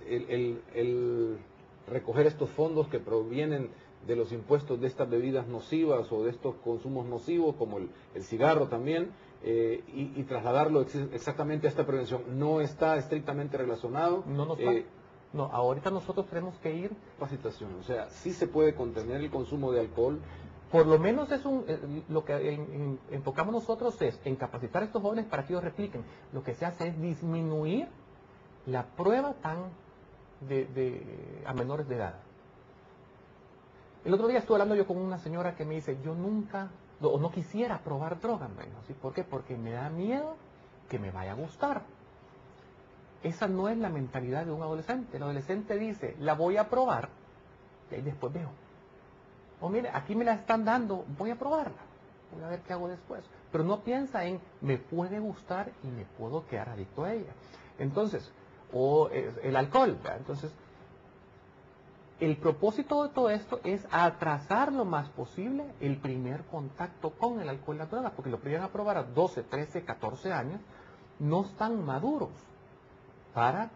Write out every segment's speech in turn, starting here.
el recoger estos fondos que provienen de los impuestos de estas bebidas nocivas o de estos consumos nocivos, como el cigarro también, y trasladarlo exactamente a esta prevención. ¿No está estrictamente relacionado? No, ahorita nosotros tenemos que ir... Capacitación, o sea, sí se puede contener el consumo de alcohol. Por lo menos es lo que enfocamos nosotros es en capacitar a estos jóvenes para que ellos repliquen. Lo que se hace es disminuir la prueba a menores de edad. El otro día estuve hablando yo con una señora que me dice, yo nunca, o no quisiera probar drogas, ¿sí? ¿Por qué? Porque me da miedo que me vaya a gustar. Esa no es la mentalidad de un adolescente. El adolescente dice, la voy a probar, y ahí después veo. O mire, aquí me la están dando, voy a probarla, voy a ver qué hago después. Pero no piensa en, me puede gustar y me puedo quedar adicto a ella. Entonces, o el alcohol, ¿verdad? Entonces, el propósito de todo esto es atrasar lo más posible el primer contacto con el alcohol y las drogas, porque lo que llegan a probar a 12, 13, 14 años, no están maduros para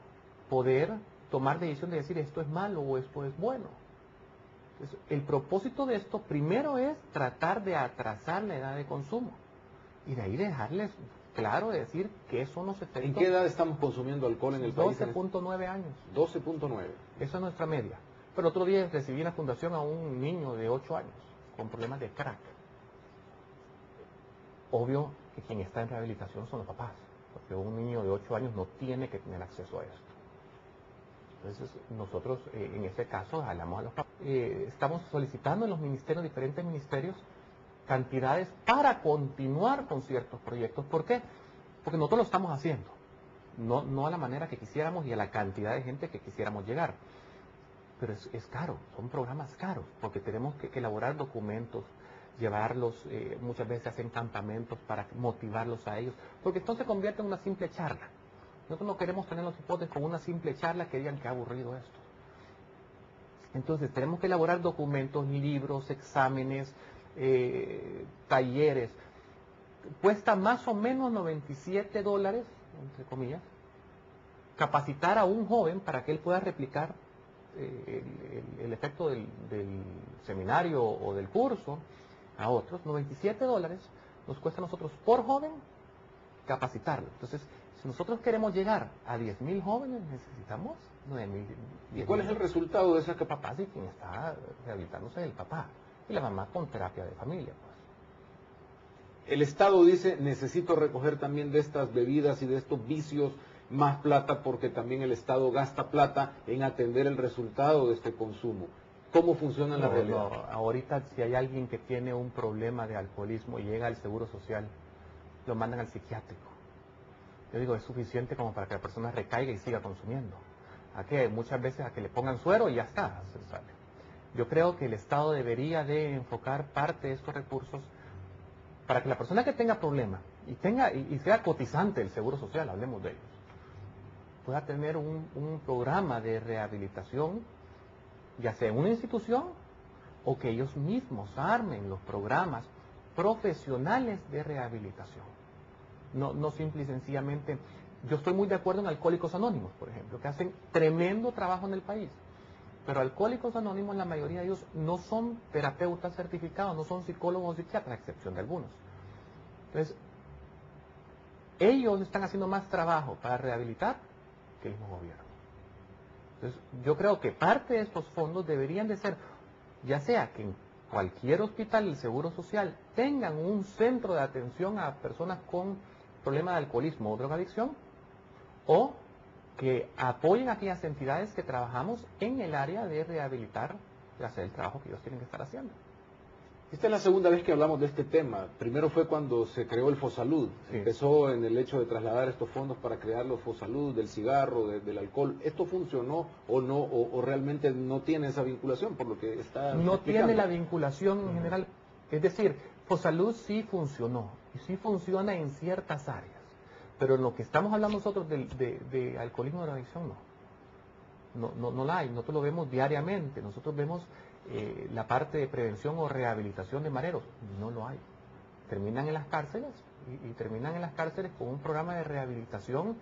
poder tomar decisión de decir esto es malo o esto es bueno. Entonces, el propósito de esto primero es tratar de atrasar la edad de consumo y de ahí dejarles claro de decir que son los efectos. ¿En qué edad estamos consumiendo alcohol en el país? 12.9 años. 12.9. Esa es nuestra media. Pero otro día recibí en la fundación a un niño de 8 años con problemas de crack. Obvio que quien está en rehabilitación son los papás, porque un niño de 8 años no tiene que tener acceso a esto. Entonces nosotros en este caso hablamos a los papás. Estamos solicitando en los ministerios, diferentes ministerios, cantidades para continuar con ciertos proyectos. ¿Por qué? Porque nosotros lo estamos haciendo. No a la manera que quisiéramos y a la cantidad de gente que quisiéramos llegar. Pero es caro, son programas caros, porque tenemos que elaborar documentos, llevarlos, muchas veces hacen campamentos para motivarlos a ellos, porque entonces se convierte en una simple charla. Nosotros no queremos tener los hipotes con una simple charla que digan que aburrido esto. Entonces tenemos que elaborar documentos, libros, exámenes, talleres. Cuesta más o menos $97, entre comillas, capacitar a un joven para que él pueda replicar el efecto del seminario o del curso a otros. $97 nos cuesta a nosotros por joven capacitarlo. Entonces, si nosotros queremos llegar a 10.000 jóvenes, necesitamos 9.000. ¿Y cuál es el resultado de esa capacidad? Papá, sí, quien está rehabilitándose es el papá. Y la mamá con terapia de familia. Pues. El Estado dice, necesito recoger también de estas bebidas y de estos vicios más plata, porque también el Estado gasta plata en atender el resultado de este consumo. ¿Cómo funciona en la realidad? No, ahorita si hay alguien que tiene un problema de alcoholismo y llega al Seguro Social, lo mandan al psiquiátrico. Yo digo, es suficiente como para que la persona recaiga y siga consumiendo. ¿A qué? Muchas veces a que le pongan suero y ya está, se sale. Yo creo que el Estado debería de enfocar parte de estos recursos para que la persona que tenga problema y sea cotizante del Seguro Social, hablemos de ellos, pueda tener un programa de rehabilitación, ya sea en una institución o que ellos mismos armen los programas profesionales de rehabilitación. No simple y sencillamente, yo estoy muy de acuerdo en Alcohólicos Anónimos, por ejemplo, que hacen tremendo trabajo en el país, pero Alcohólicos Anónimos, la mayoría de ellos no son terapeutas certificados, no son psicólogos o psiquiatras, a excepción de algunos. Entonces, ellos están haciendo más trabajo para rehabilitar que el mismo gobierno. Entonces, yo creo que parte de estos fondos deberían de ser, ya sea que en cualquier hospital del Seguro Social tengan un centro de atención a personas con problemas de alcoholismo o drogadicción, o que apoyen a aquellas entidades que trabajamos en el área de rehabilitar y hacer el trabajo que ellos tienen que estar haciendo. Esta es la segunda vez que hablamos de este tema. Primero fue cuando se creó el Fosalud. Sí. Empezó en el hecho de trasladar estos fondos para crear los Fosalud, del cigarro, del alcohol. ¿Esto funcionó o no? O realmente no tiene esa vinculación por lo que está No tiene la vinculación en general. Es decir, Fosalud sí funcionó. Y sí funciona en ciertas áreas. Pero en lo que estamos hablando nosotros de alcoholismo o de adicción, no. No la hay. Nosotros lo vemos diariamente. Nosotros vemos la parte de prevención o rehabilitación de mareros, no lo hay. Terminan en las cárceles y terminan en las cárceles con un programa de rehabilitación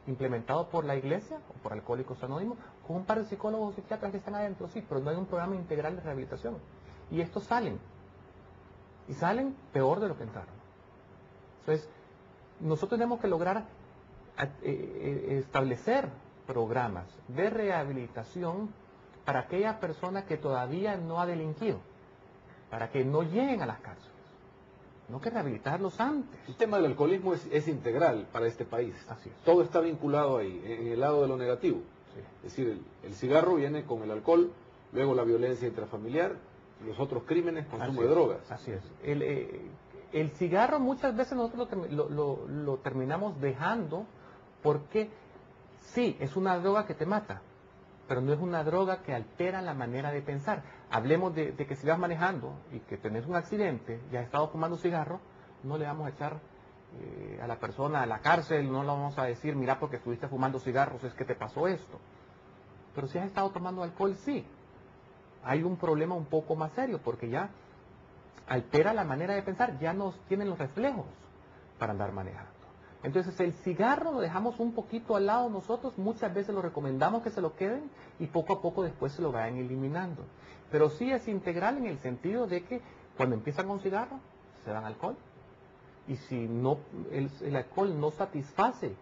implementado por la iglesia o por Alcohólicos Anónimos, con un par de psicólogos o psiquiatras que están adentro, sí, pero no hay un programa integral de rehabilitación. Y estos salen, y salen peor de lo que entraron. Entonces, nosotros tenemos que lograr establecer programas de rehabilitación para aquellas personas que todavía no ha delinquido, para que no lleguen a las cárceles. No que rehabilitarlos antes. El tema del alcoholismo es integral para este país. Así es. Todo está vinculado ahí, en el lado de lo negativo. Sí. Es decir, el cigarro viene con el alcohol, luego la violencia intrafamiliar, los otros crímenes, consumo de drogas. Así es. El cigarro muchas veces nosotros lo terminamos dejando porque sí, es una droga que te mata, pero no es una droga que altera la manera de pensar. Hablemos de que si vas manejando y que tenés un accidente y has estado fumando cigarro, no le vamos a echar a la persona a la cárcel, no le vamos a decir, mira, porque estuviste fumando cigarros es que te pasó esto. Pero si has estado tomando alcohol, sí. Hay un problema un poco más serio, porque ya altera la manera de pensar, ya no tienen los reflejos para andar manejando. Entonces el cigarro lo dejamos un poquito al lado nosotros, muchas veces lo recomendamos que se lo queden y poco a poco después se lo vayan eliminando. Pero sí es integral en el sentido de que cuando empiezan con cigarro, se dan alcohol. Y si no, el alcohol no satisface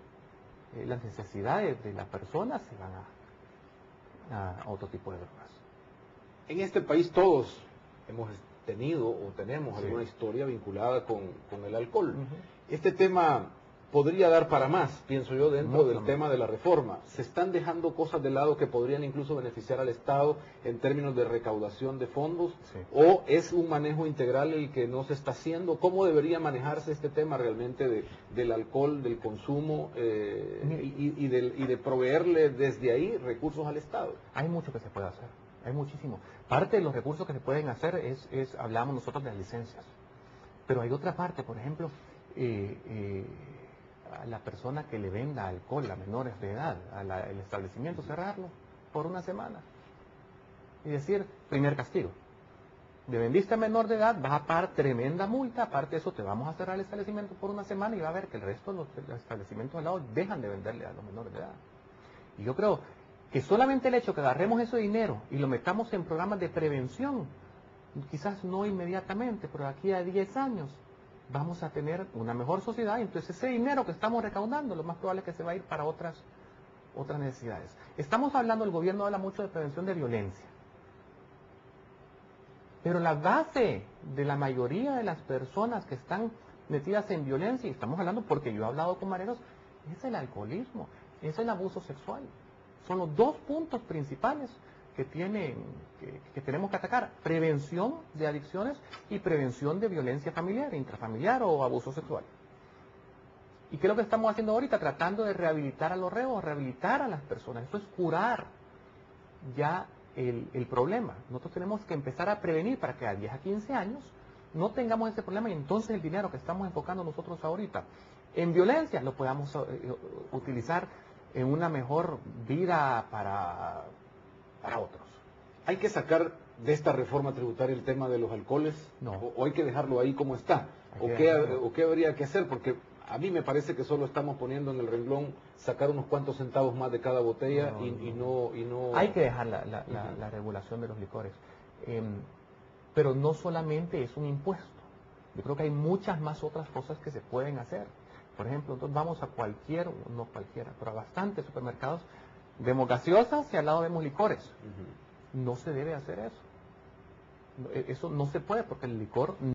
las necesidades de la persona, se van a otro tipo de drogas. En este país todos hemos tenido o tenemos Sí. alguna historia vinculada con el alcohol. Uh-huh. Este tema podría dar para más, pienso yo, dentro Mucho del más. tema de la reforma. Se están dejando cosas de lado que podrían incluso beneficiar al Estado en términos de recaudación de fondos, Sí. o es un manejo integral el que no se está haciendo. ¿Cómo debería manejarse este tema realmente del alcohol, del consumo y de proveerle desde ahí recursos al Estado? Hay mucho que se puede hacer, hay muchísimo. Parte de los recursos que se pueden hacer hablamos nosotros de las licencias. Pero hay otra parte, por ejemplo, a la persona que le venda alcohol a menores de edad, al establecimiento, cerrarlo por una semana. Y decir, primer castigo. Le vendiste a menor de edad, vas a pagar tremenda multa, aparte de eso te vamos a cerrar el establecimiento por una semana y va a ver que el resto de los establecimientos al lado dejan de venderle a los menores de edad. Y yo creo que solamente el hecho que agarremos ese dinero y lo metamos en programas de prevención, quizás no inmediatamente, pero aquí a 10 años, vamos a tener una mejor sociedad, y entonces ese dinero que estamos recaudando, lo más probable es que se va a ir para otras necesidades. Estamos hablando, el gobierno habla mucho de prevención de violencia, pero la base de la mayoría de las personas que están metidas en violencia, y estamos hablando porque yo he hablado con mareros, es el alcoholismo, es el abuso sexual. Son los dos puntos principales que tenemos que atacar: prevención de adicciones y prevención de violencia familiar, intrafamiliar o abuso sexual. ¿Y qué es lo que estamos haciendo ahorita? Tratando de rehabilitar a los reos, rehabilitar a las personas. Eso es curar ya el problema. Nosotros tenemos que empezar a prevenir para que a 10 a 15 años no tengamos ese problema, y entonces el dinero que estamos enfocando nosotros ahorita en violencia lo podamos utilizar en una mejor vida para otros. ¿Hay que sacar de esta reforma tributaria el tema de los alcoholes? No. ¿O hay que dejarlo ahí como está? ¿O qué habría que hacer? Porque a mí me parece que solo estamos poniendo en el renglón sacar unos cuantos centavos más de cada botella y no... Hay que dejar la regulación de los licores. Pero no solamente es un impuesto. Yo creo que hay muchas más otras cosas que se pueden hacer. Por ejemplo, entonces vamos a no cualquiera, pero a bastantes supermercados, vemos gaseosas y al lado vemos licores. No se debe hacer eso. Eso no se puede, porque el licor